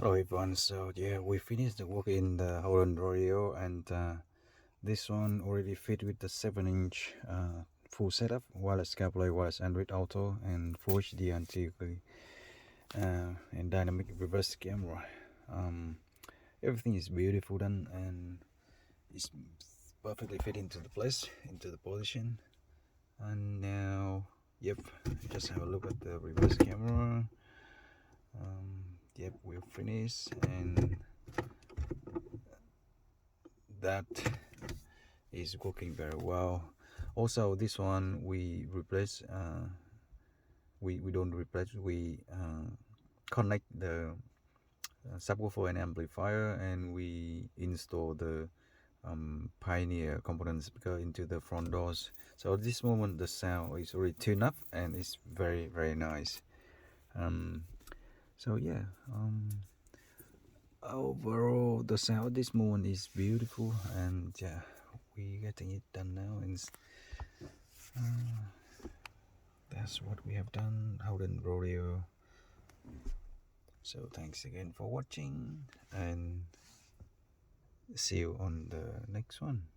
Hello everyone, so yeah, we finished the work in the Holden Rodeo, and this one already fit with the 7-inch full setup, wireless CarPlay, wireless Android Auto, and Full HD anti and dynamic reverse camera. Everything is beautiful done, and it's perfectly fit into the place, into the position. And now, yep, just have a look at the reverse camera. Yep, we're finished, and that is working very well. Also, this one we replace, we don't replace, we connect the subwoofer and amplifier, and we install the Pioneer component speaker into the front doors. So at this moment the sound is already tuned up, and it's very nice. So yeah, overall the sound at this moment is beautiful, and yeah, we're getting it done now, and that's what we have done. Holden Rodeo. So thanks again for watching, and see you on the next one.